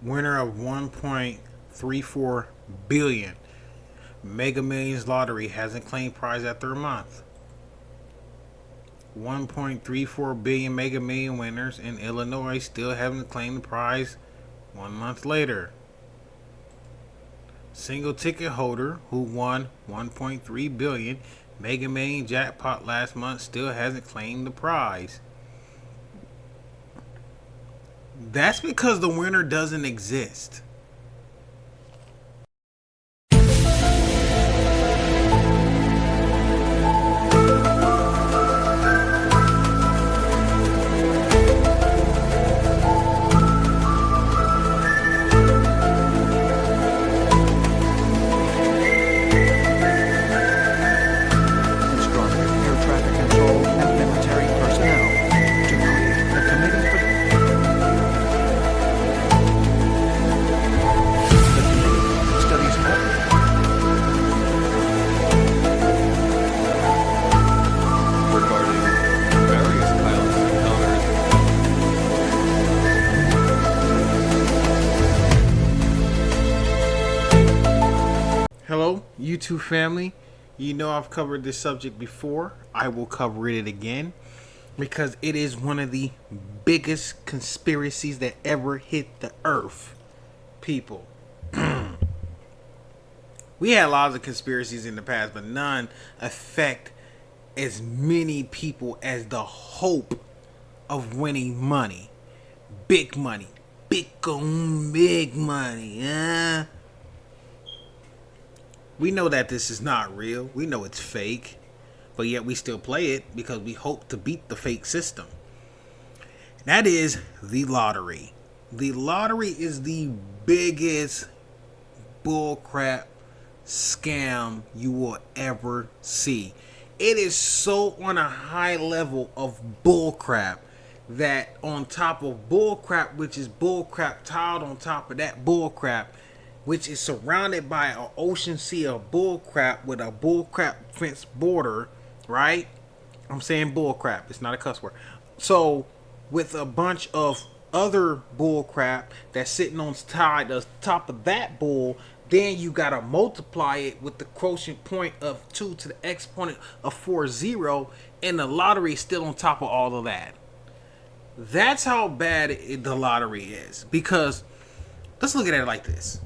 winner of 1.34 billion Mega Millions lottery hasn't claimed prize after a month. 1.34 billion Mega Million winners in Illinois still haven't claimed the prize 1 month later. Single ticket holder who won 1.3 billion Mega Million jackpot last month still hasn't claimed the prize. That's because the winner doesn't exist. Hello, YouTube family. You know I've covered this subject before. I will cover it again because it is one of the biggest conspiracies that ever hit the earth. People. We had lots of conspiracies in the past, but none affect as many people as the hope of winning money. Big money. Big money. We know that this is not real. We know it's fake. But yet we still play it because we hope to beat the fake system. That is the lottery. The lottery is the biggest bullcrap scam you will ever see. It is so on a high level of bullcrap that on top of bullcrap, which is bullcrap tiled on top of that bullcrap, which is surrounded by an ocean sea of bullcrap with a bullcrap fence border, right? I'm saying bullcrap. It's not a cuss word. So, with a bunch of other bullcrap that's sitting on the top of that bull, then you gotta multiply it with the quotient point of 2 to the exponent of 40, and the lottery is still on top of all of that. That's how bad the lottery is. Because, let's look at it like this.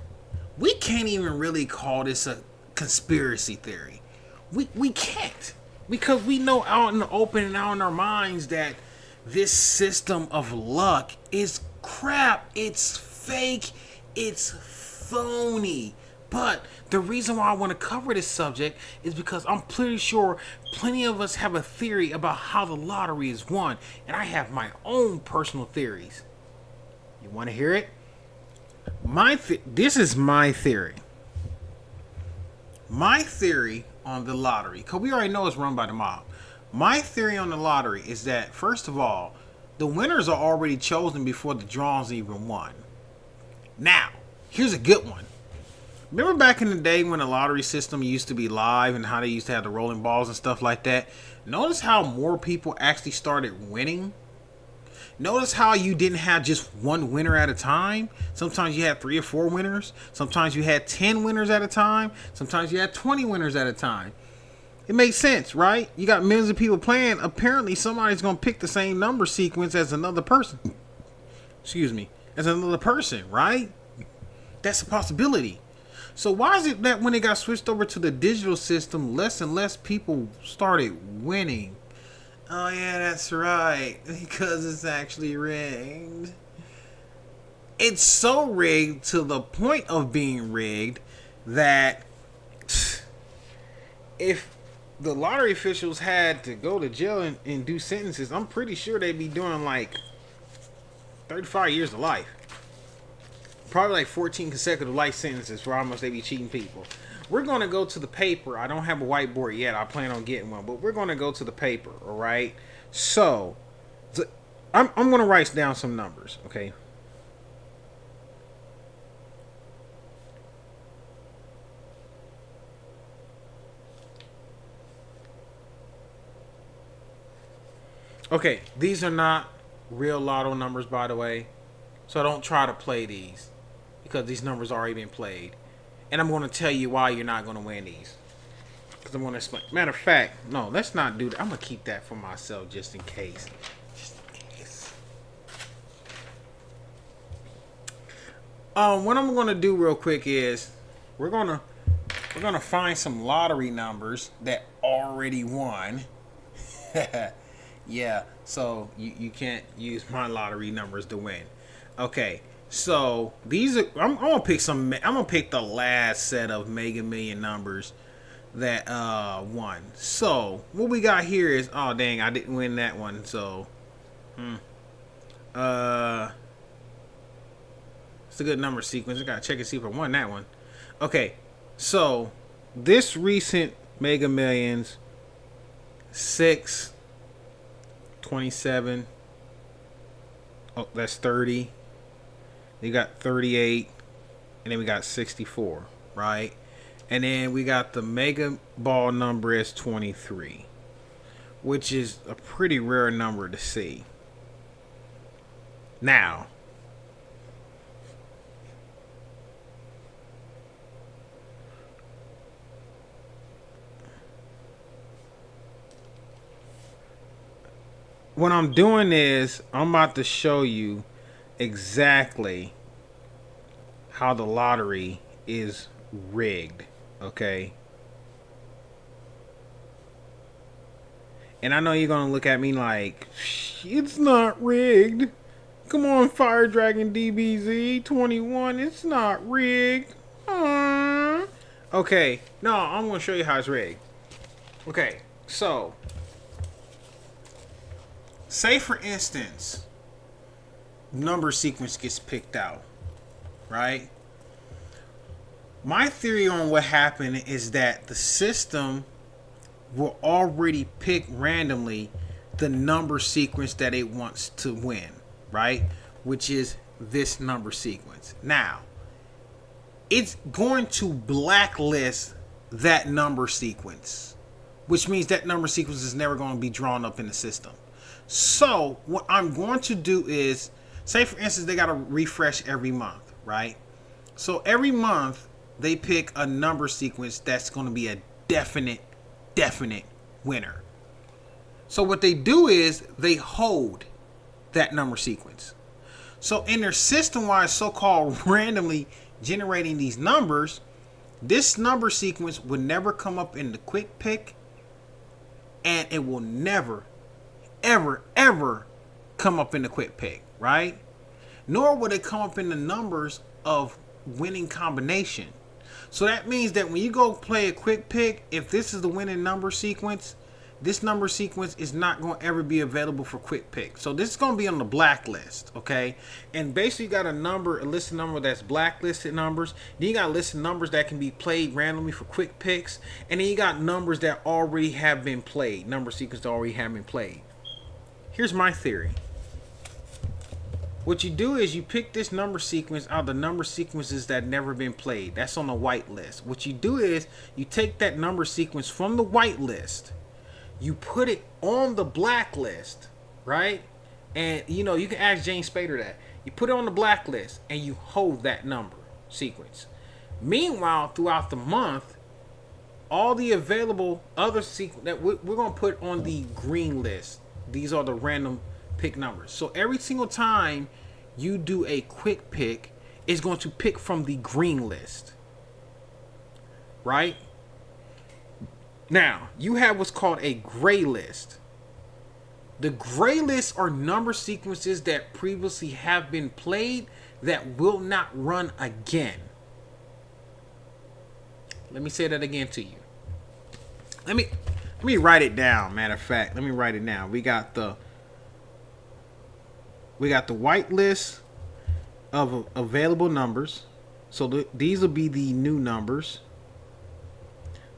We can't even really call this a conspiracy theory. We can't. Because we know out in the open and out in our minds that this system of luck is crap. It's fake. It's phony. But the reason why I want to cover this subject is because I'm pretty sure plenty of us have a theory about how the lottery is won. And I have my own personal theories. You want to hear it? This is my theory. My theory on the lottery, because we already know it's run by the mob. My theory on the lottery is that, first of all, the winners are already chosen before the draws even won. Now, here's a good one. Remember back in the day when the lottery system used to be live and how they used to have the rolling balls and stuff like that? Notice how more people actually started winning? Notice how you didn't have just one winner at a time. Sometimes you had 3 or 4 winners. Sometimes you had 10 winners at a time. Sometimes you had 20 winners at a time. It makes sense, right? You got millions of people playing. Apparently somebody's going to pick the same number sequence as another person. Excuse me. As another person, right? That's a possibility. So why is it that when it got switched over to the digital system, less and less people started winning? Oh yeah, that's right. Because it's actually rigged. It's so rigged to the point of being rigged that if the lottery officials had to go to jail and do sentences, I'm pretty sure they'd be doing like 35 years of life. Probably like 14 consecutive life sentences for how much they be cheating people. We're going to go to the paper. I don't have a whiteboard yet. I plan on getting one. But we're going to go to the paper, all right? So, I'm going to write down some numbers, okay? Okay, these are not real lotto numbers, by the way. So don't try to play these. because these numbers already been played. And I'm going to tell you why you're not going to win these. Because I'm going to explain. Matter of fact, no, let's not do that. I'm going to keep that for myself just in case. Just in case. What I'm going to do real quick is we're going to find some lottery numbers that already won. Yeah, so you can't use my lottery numbers to win. Okay, so these are I'm gonna pick some. I'm gonna pick the last set of Mega Million numbers that won. So what we got here is, oh dang, I didn't win that one. So it's a good number sequence. I gotta check and see if I won that one. Okay, so this recent Mega Millions 6, 27. Oh, that's 30. You got 38, and then we got 64, right? And then we got the mega ball number as 23, which is a pretty rare number to see. Now, what I'm doing is I'm about to show you exactly how the lottery is rigged, okay? And I know you're gonna look at me like, it's not rigged. Come on, Fire Dragon DBZ 21, it's not rigged. Okay, no, I'm gonna show you how it's rigged. Okay, so say for instance, number sequence gets picked out, right? My theory on what happened is that the system will already pick randomly the number sequence that it wants to win, right? Which is this number sequence. Now, it's going to blacklist that number sequence, which means that number sequence is never going to be drawn up in the system. So what I'm going to do is, say for instance, they got to refresh every month, right? So every month they pick a number sequence that's going to be a definite winner. So what they do is they hold that number sequence. So in their system, wise so-called randomly generating these numbers, this number sequence would never come up in the quick pick, and it will never ever come up in the quick pick, right? Nor would it come up in the numbers of winning combination. So that means that when you go play a quick pick, if this is the winning number sequence, this number sequence is not going to ever be available for quick pick. So this is going to be on the blacklist, okay? And basically you got a list of numbers that's blacklisted numbers. Then you got a list of numbers that can be played randomly for quick picks. And then you got numbers that already have been played, number sequence that already have been played. Here's my theory. What you do is you pick this number sequence out of the number sequences that never been played. That's on the white list. What you do is you take that number sequence from the white list, you put it on the black list, right? And you know, you can ask James Spader that. You put it on the black list and you hold that number sequence. Meanwhile, throughout the month, all the available other sequence that we're going to put on the green list. These are the random pick numbers. So every single time you do a quick pick, it's going to pick from the green list, right? Now, you have what's called a gray list. The gray lists are number sequences that previously have been played that will not run again. Let me say that again to you. Let me write it down. Matter of fact, let me write it down. We got the white list of available numbers. So these will be the new numbers.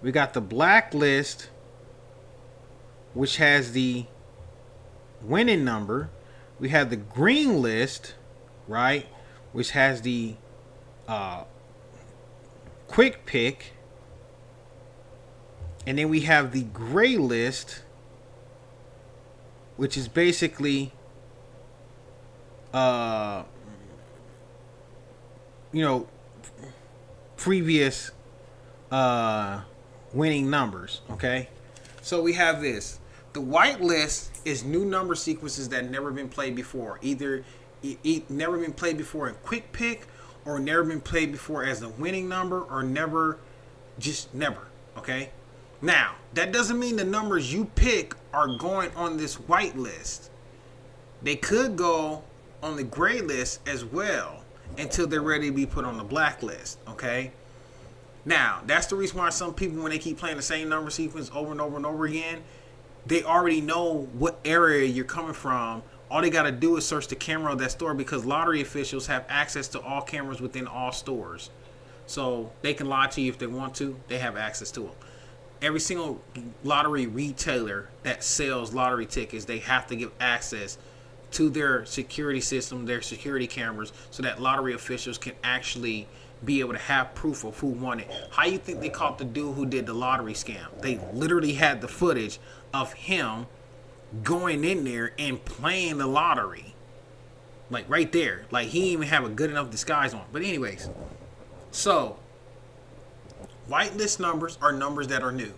We got the black list, which has the winning number. We have the green list, right, which has the quick pick. And then we have the gray list, which is basically you know, previous winning numbers. Okay, so we have this. The white list is new number sequences that never been played before. Either never been played before in quick pick, or never been played before as a winning number, or never, just never. Okay. Now that doesn't mean the numbers you pick are going on this white list. They could go on the gray list as well until they're ready to be put on the black list. Okay. Now that's the reason why some people, when they keep playing the same number sequence over and over and over again, they already know what area you're coming from. All they got to do is search the camera of that store, because lottery officials have access to all cameras within all stores. So they can lie to you if they want to. They have access to them. Every single lottery retailer that sells lottery tickets, they have to give access to their security system, their security cameras, so that lottery officials can actually be able to have proof of who won it. How you think they caught the dude who did the lottery scam? They literally had the footage of him going in there and playing the lottery, like right there. Like he didn't even have a good enough disguise on. But anyways, so white list numbers are numbers that are new.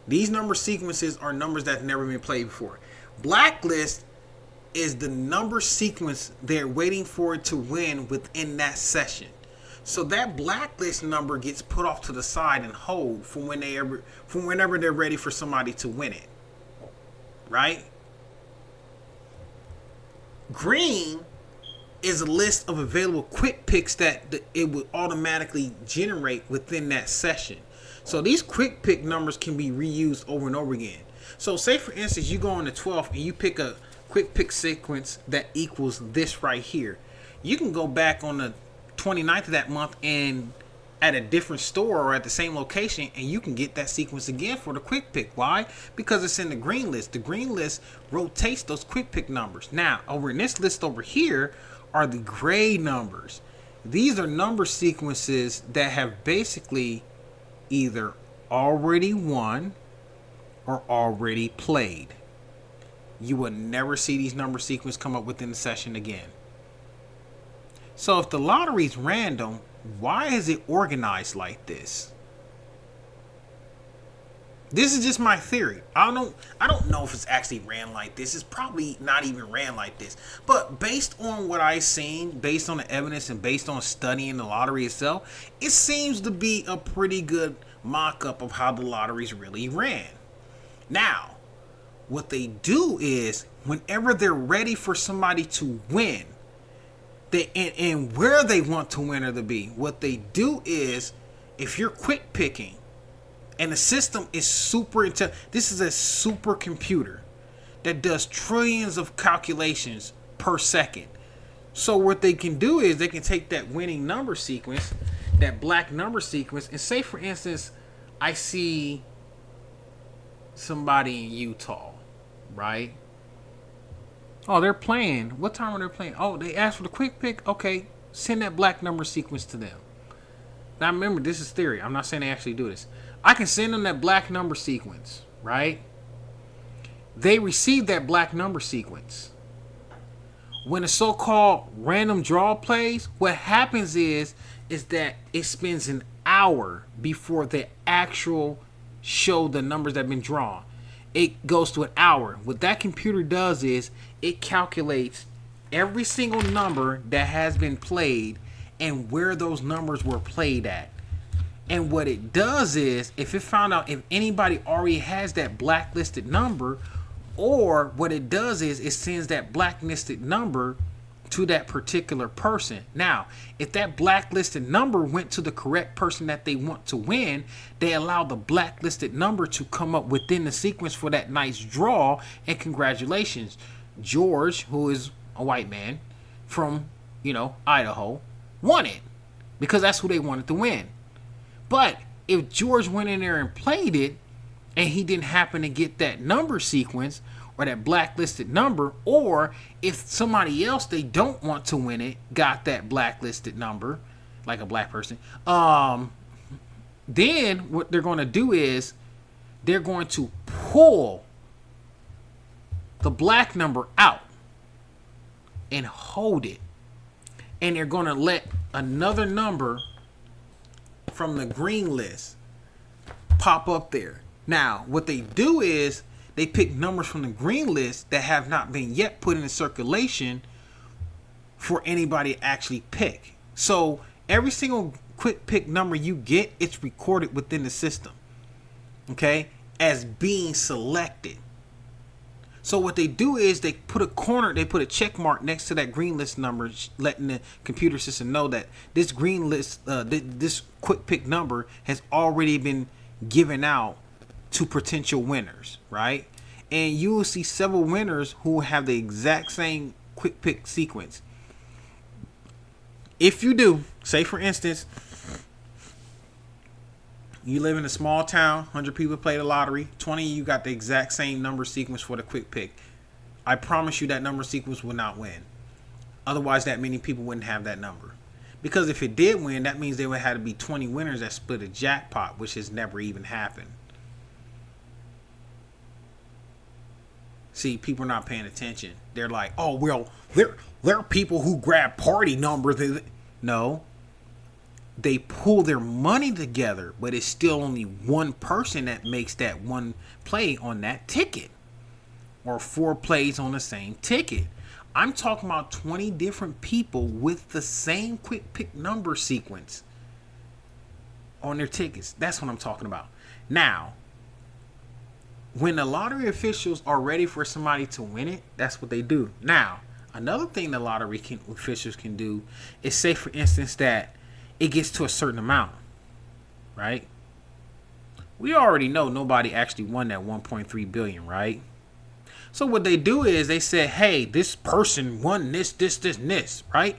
These number sequences are numbers that have never been played before. Blacklist is the number sequence they're waiting for it to win within that session. So that blacklist number gets put off to the side and hold for whenever they're ready for somebody to win it. Right? Green is a list of available quick picks that it would automatically generate within that session. So these quick pick numbers can be reused over and over again. So say for instance you go on the 12th and you pick a quick pick sequence that equals this right here. You can go back on the 29th of that month and at a different store or at the same location, and you can get that sequence again for the quick pick. Why? Because it's in the green list. The green list rotates those quick pick numbers. Now, over in this list over here are the gray numbers. These are number sequences that have basically either already won or already played. You will never see these number sequences come up within the session again. So if the lottery's random, why is it organized like this? This is just my theory. I don't know if it's actually ran like this. It's probably not even ran like this. But based on what I've seen, based on the evidence, and based on studying the lottery itself, it seems to be a pretty good mock-up of how the lotteries really ran. Now, what they do is, whenever they're ready for somebody to win, and where they want to win or to be, what they do is, if you're quick picking, and the system is super intelligent, this is a super computer that does trillions of calculations per second. So what they can do is they can take that winning number sequence, that black number sequence, and say for instance, I see somebody in Utah, right? Oh, they're playing. What time are they playing? Oh, they asked for the quick pick. Okay, send that black number sequence to them. Now remember, this is theory. I'm not saying they actually do this. I can send them that black number sequence, right? They receive that black number sequence. When a so-called random draw plays, what happens is that it spends an hour before the actual show the numbers that have been drawn. It goes to an hour. What that computer does is it calculates every single number that has been played and where those numbers were played at. And what it does is, if it found out if anybody already has that blacklisted number, or what it does is it sends that blacklisted number to that particular person. Now, if that blacklisted number went to the correct person that they want to win, they allow the blacklisted number to come up within the sequence for that nice draw. And congratulations, George, who is a white man from, Idaho, won it because that's who they wanted to win. But if George went in there and played it and he didn't happen to get that number sequence or that blacklisted number, or if somebody else they don't want to win it got that blacklisted number, like a black person, then what they're going to do is they're going to pull the black number out and hold it. and they're going to let another number from the green list pop up there. Now, what they do is they pick numbers from the green list that have not been yet put into circulation for anybody to actually pick. So every single quick pick number you get, it's recorded within the system, okay, as being selected. So what they do is they put a check mark next to that green list number, letting the computer system know that this green list, this quick pick number has already been given out to potential winners, right? And you will see several winners who have the exact same quick pick sequence. If you do, say for instance, you live in a small town, 100 people play the lottery, 20 of you got the exact same number sequence for the quick pick. I promise you that number sequence will not win. Otherwise, that many people wouldn't have that number. Because if it did win, that means there would have to be 20 winners that split a jackpot, which has never even happened. See, people are not paying attention. They're like, oh, well, there are people who grab party numbers. No. They pull their money together, but it's still only one person that makes that one play on that ticket. Or 4 plays on the same ticket. I'm talking about 20 different people with the same quick pick number sequence on their tickets. That's what I'm talking about. Now, when the lottery officials are ready for somebody to win it, that's what they do. Now, another thing the lottery officials can do is say, for instance, that it gets to a certain amount, right? We already know nobody actually won that 1.3 billion, right? So what they do is they say, hey, this person won this, right?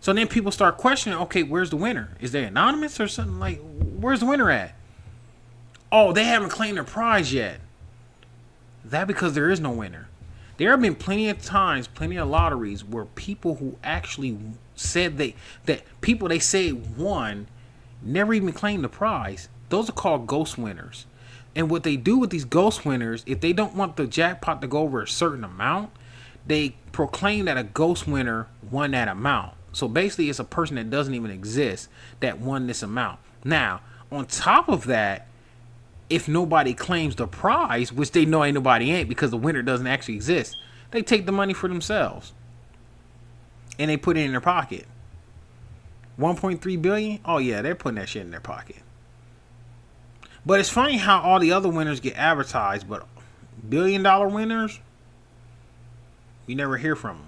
So then people start questioning, okay, where's the winner? Is they anonymous or something? Like, where's the winner at? Oh, they haven't claimed their prize yet. That because there is no winner. There have been plenty of times, plenty of lotteries where people who actually said that people they say won never even claimed the prize. Those are called ghost winners. And what they do with these ghost winners, if they don't want the jackpot to go over a certain amount, they proclaim that a ghost winner won that amount. So basically, it's a person that doesn't even exist that won this amount. Now, on top of that, if nobody claims the prize, which they know ain't nobody ain't because the winner doesn't actually exist, they take the money for themselves. And they put it in their pocket. 1.3 billion? Oh yeah, they're putting that shit in their pocket. But it's funny how all the other winners get advertised, but $1 billion winners, you never hear from them.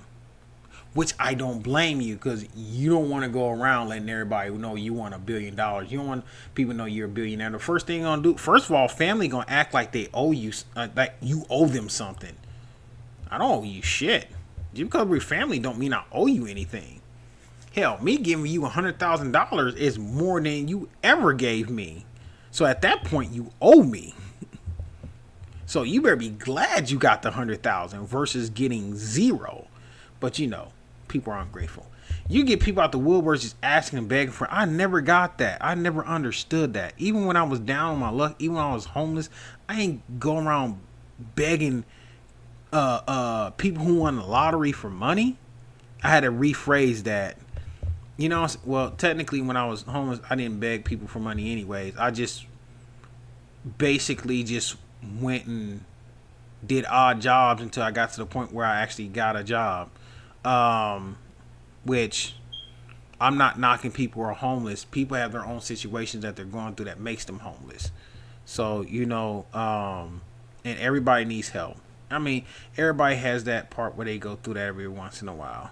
Which I don't blame you, because you don't want to go around letting everybody know you won $1 billion. You don't want people to know you're a billionaire. The first thing you're going to do, first of all, family going to act like they owe you, like you owe them something. I don't owe you shit. Just because we're family don't mean I owe you anything. Hell, me giving you $100,000 is more than you ever gave me. So at that point, you owe me. So you better be glad you got the 100,000 versus getting 0. But you know, people are ungrateful. You get people out the woodworks just asking and begging for. I never got that. I never understood that. Even when I was down on my luck, even when I was homeless, I ain't go around begging people who won the lottery for money. I had to rephrase that. You know, well, technically, when I was homeless, I didn't beg people for money anyways. I just basically just went and did odd jobs until I got to the point where I actually got a job. Which I'm not knocking people who are homeless. People have their own situations that they're going through that makes them homeless. So, you know, and everybody needs help. I mean, everybody has that part where they go through that every once in a while.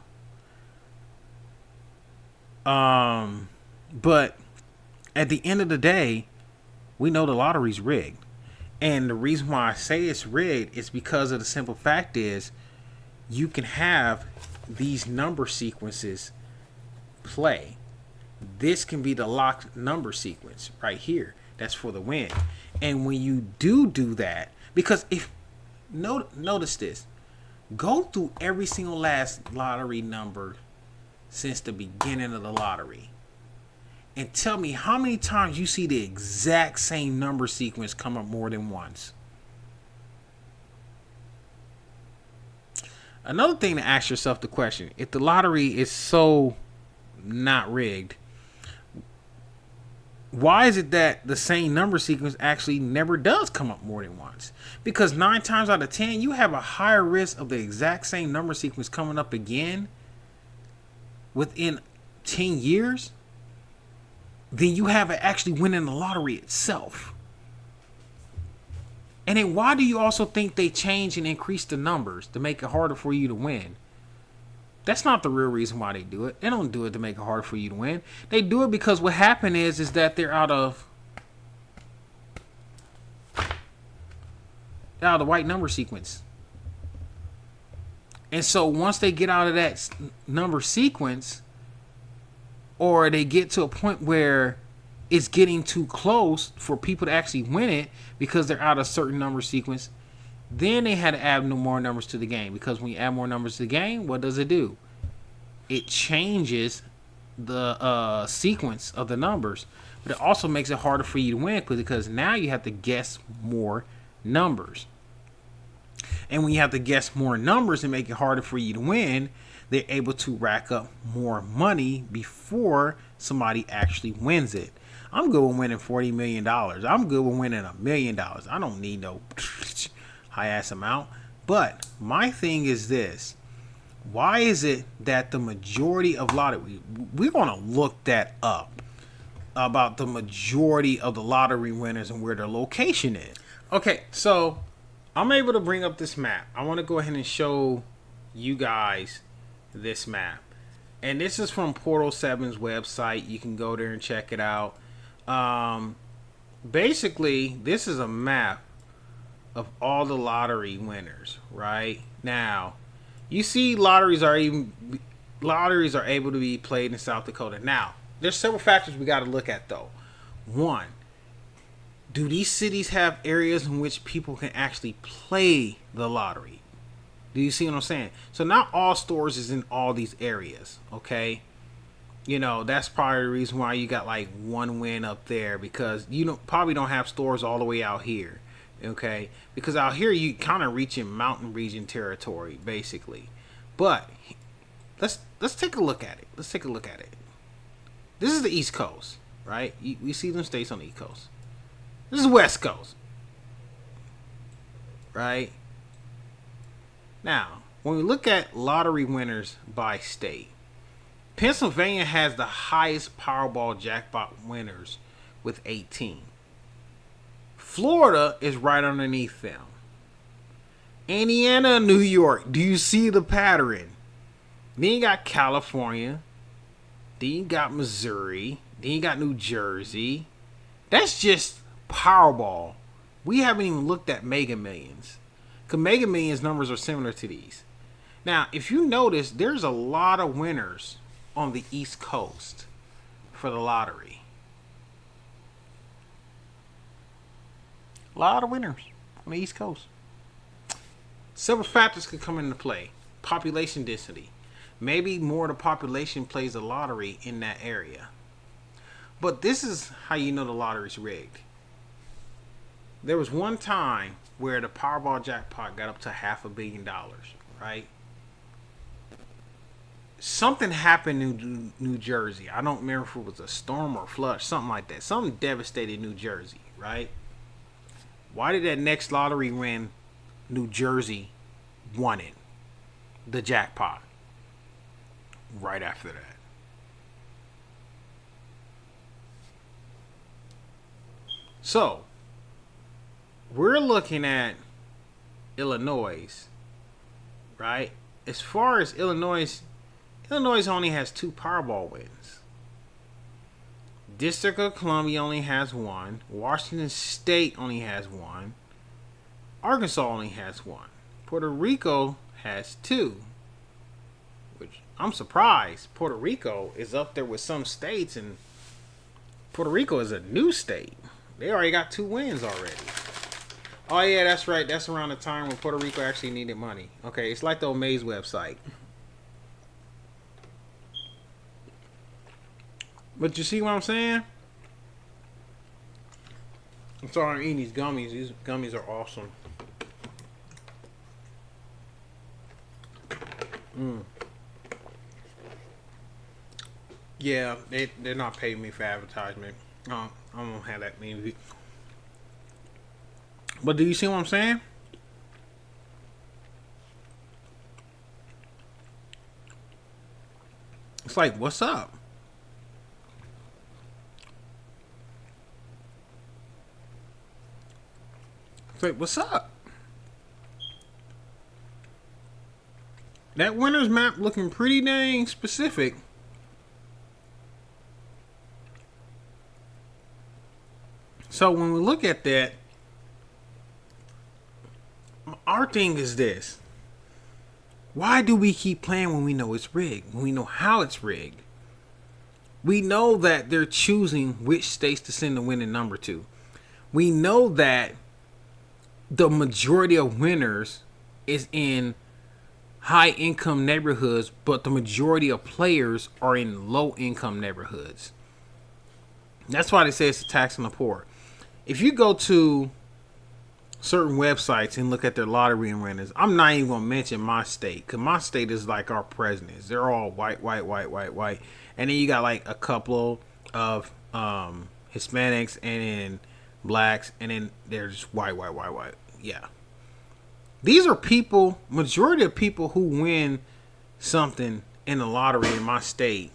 But at the end of the day, we know the lottery's rigged. And the reason why I say it's rigged is because of the simple fact is you can have these number sequences play. This can be the locked number sequence right here. That's for the win. And when you do that, because if notice this, go through every single last lottery number since the beginning of the lottery and tell me how many times you see the exact same number sequence come up more than once. Another thing to ask yourself the question, if the lottery is so not rigged. Why is it that the same number sequence actually never does come up more than once? Because 9 times out of 10, you have a higher risk of the exact same number sequence coming up again within 10 years than you have it actually winning the lottery itself. And then why do you also think they change and increase the numbers to make it harder for you to win? That's not the real reason why they do it. They don't do it to make it hard for you to win. They do it because what happened is that they're out of the right number sequence. And so once they get out of that number sequence, or they get to a point where it's getting too close for people to actually win it because they're out of a certain number sequence, then they had to add no more numbers to the game. Because when you add more numbers to the game, what does it do? It changes the sequence of the numbers. But it also makes it harder for you to win because now you have to guess more numbers. And when you have to guess more numbers and make it harder for you to win, they're able to rack up more money before somebody actually wins it. I'm good with winning $40 million. I'm good with winning $1 million. I don't need no high ass amount. But my thing is this. Why is it that the majority of lottery, we're going to look that up, about the majority of the lottery winners and where their location is. Okay, so I'm able to bring up this map. I want to go ahead and show you guys this map. And this is from Portal 7's website. You can go there and check it out. Basically, this is a map of all the lottery winners, right? Now, you see lotteries are able to be played in South Dakota. Now, there's several factors we got to look at though. One, do these cities have areas in which people can actually play the lottery? Do you see what I'm saying? So not all stores is in all these areas, okay? You know, that's probably the reason why you got like one win up there, because you probably don't have stores all the way out here, okay? Because out here you kind of reaching mountain region territory basically. But let's take a look at it. Let's take a look at it. This is the East Coast, right? We see them states on the East Coast. This is West Coast, right? Now, when we look at lottery winners by state, Pennsylvania has the highest Powerball jackpot winners with 18. Florida is right underneath them. Indiana and New York, do you see the pattern? Then you got California. Then you got Missouri. Then you got New Jersey. That's just Powerball. We haven't even looked at Mega Millions. Because Mega Millions numbers are similar to these. Now, if you notice, there's a lot of winners on the East Coast for the lottery. A lot of winners on the East Coast. Several factors could come into play. Population density. Maybe more of the population plays the lottery in that area. But this is how you know the lottery's rigged. There was one time where the Powerball jackpot got up to $500 million, right? Something happened in New Jersey. I don't remember if it was a storm or a flood, something like that. Something devastated New Jersey, right? Why did that next lottery win New Jersey won it? The jackpot. Right after that. So, we're looking at Illinois, right? As far as Illinois only has 2 Powerball wins. District of Columbia only has 1. Washington State only has 1. Arkansas only has 1. Puerto Rico has 2. Which I'm surprised. Puerto Rico is up there with some states, and Puerto Rico is a new state. They already got 2 wins already. Oh yeah, that's right. That's around the time when Puerto Rico actually needed money. Okay, it's like the Omaze website. But you see what I'm saying? I'm sorry I'm eating these gummies. These gummies are awesome. Yeah, they're not paying me for advertisement. I don't have that many. But do you see what I'm saying? It's like, what's up? It's like, what's up? That winner's map looking pretty dang specific. So when we look at that, our thing is this. Why do we keep playing when we know it's rigged? When we know how it's rigged? We know that they're choosing which states to send the winning number to. We know that the majority of winners is in high income neighborhoods, but the majority of players are in low income neighborhoods. That's why they say it's a tax on the poor. If you go to certain websites and look at their lottery and winners, I'm not even gonna mention my state because my state is like our presidents. They're all white, white, white, white, white, and then you got like a couple of Hispanics and then blacks, and then they're just white, white, white, white. Yeah, these are people. Majority of people who win something in the lottery in my state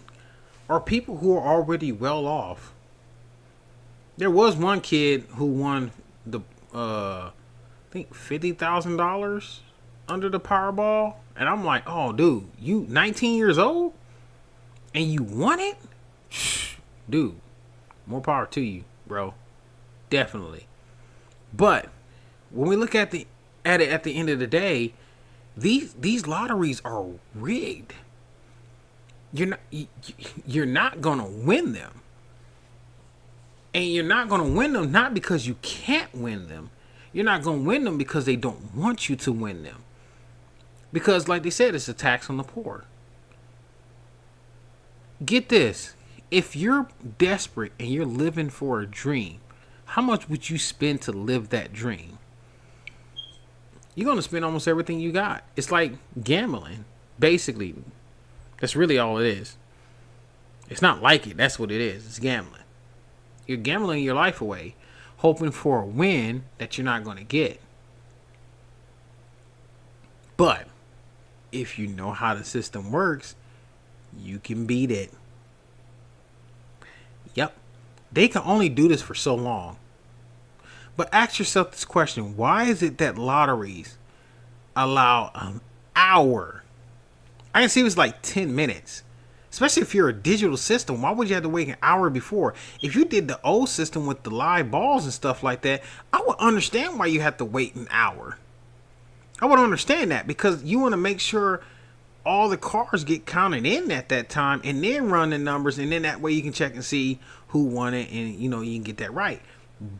are people who are already well off. There was one kid who won the I think $50,000 under the Powerball, and I'm like, oh, dude, you 19 years old and you won it, dude. More power to you, bro. Definitely. But when we look at it at the end of the day, these lotteries are rigged. You're not gonna win them. And you're not going to win them not because you can't win them. You're not going to win them because they don't want you to win them. Because, like they said, it's a tax on the poor. Get this. If you're desperate and you're living for a dream, how much would you spend to live that dream? You're going to spend almost everything you got. It's like gambling, basically. That's really all it is. It's not like it. That's what it is. It's gambling. You're gambling your life away, hoping for a win that you're not going to get. But if you know how the system works, you can beat it. Yep. They can only do this for so long. But ask yourself this question. Why is it that lotteries allow an hour? I can see it was like 10 minutes. Especially if you're a digital system, why would you have to wait an hour before? If you did the old system with the live balls and stuff like that, I would understand why you have to wait an hour. I would understand that because you want to make sure all the cars get counted in at that time and then run the numbers, and then that way you can check and see who won it, and you can get that right.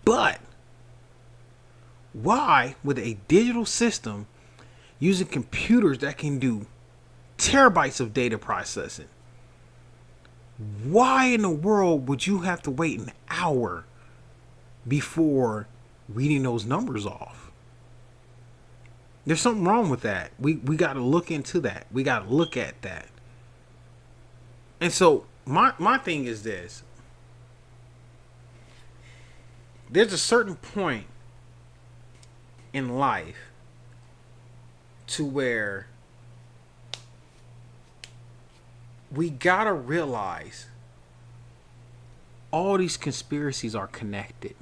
But why would a digital system using computers that can do terabytes of data processing, why in the world would you have to wait an hour before reading those numbers off? There's something wrong with that. We got to look into that. We got to look at that. And so my thing is this. There's a certain point in life to where we gotta realize all these conspiracies are connected.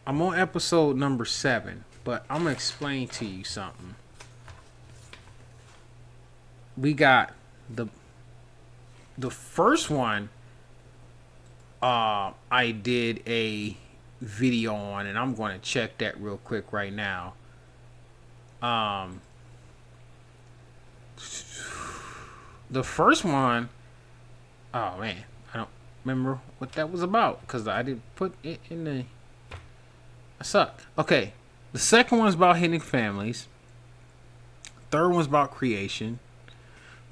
I'm on episode number 7, but I'm gonna explain to you something. We got the first one I did a video on, and I'm going to check that real quick right now. The first one, oh man, I don't remember what that was about because I didn't put it in the. I suck. Okay, the second one's about hidden families. Third one's about creation.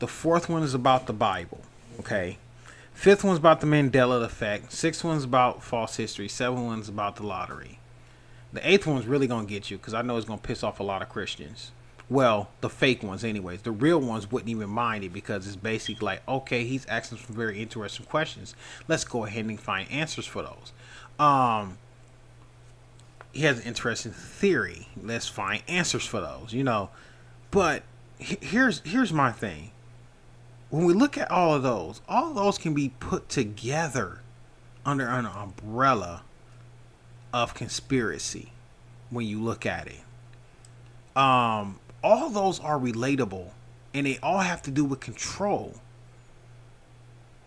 The fourth one is about the Bible. Okay. Fifth one's about the Mandela effect. Sixth one's about false history. Seventh one's about the lottery. The eighth one's really gonna get you because I know it's gonna piss off a lot of Christians. Well, the fake ones, anyways. The real ones wouldn't even mind it because it's basically like, okay, he's asking some very interesting questions. Let's go ahead and find answers for those. Um, he has an interesting theory. Let's find answers for those. But here's my thing. When we look at all of those can be put together under an umbrella of conspiracy. When you look at it, all those are relatable, and they all have to do with control.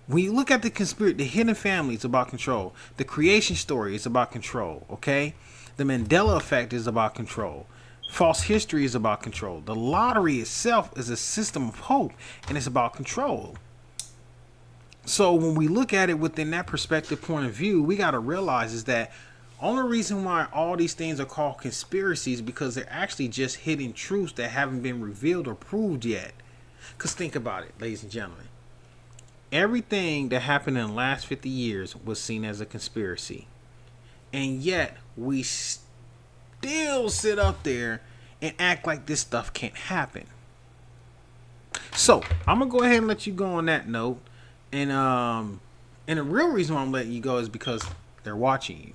When you look at the hidden family is about control. The creation story is about control. Okay, the Mandela effect is about control. False history is about control. The lottery itself is a system of hope, and it's about control. So when we look at it within that perspective point of view, we got to realize is that only reason why all these things are called conspiracies because they're actually just hidden truths that haven't been revealed or proved yet. Because think about it, ladies and gentlemen. Everything that happened in the last 50 years was seen as a conspiracy. And yet we still sit up there and act like this stuff can't happen. So I'm going to go ahead and let you go on that note. And the real reason why I'm letting you go is because they're watching you.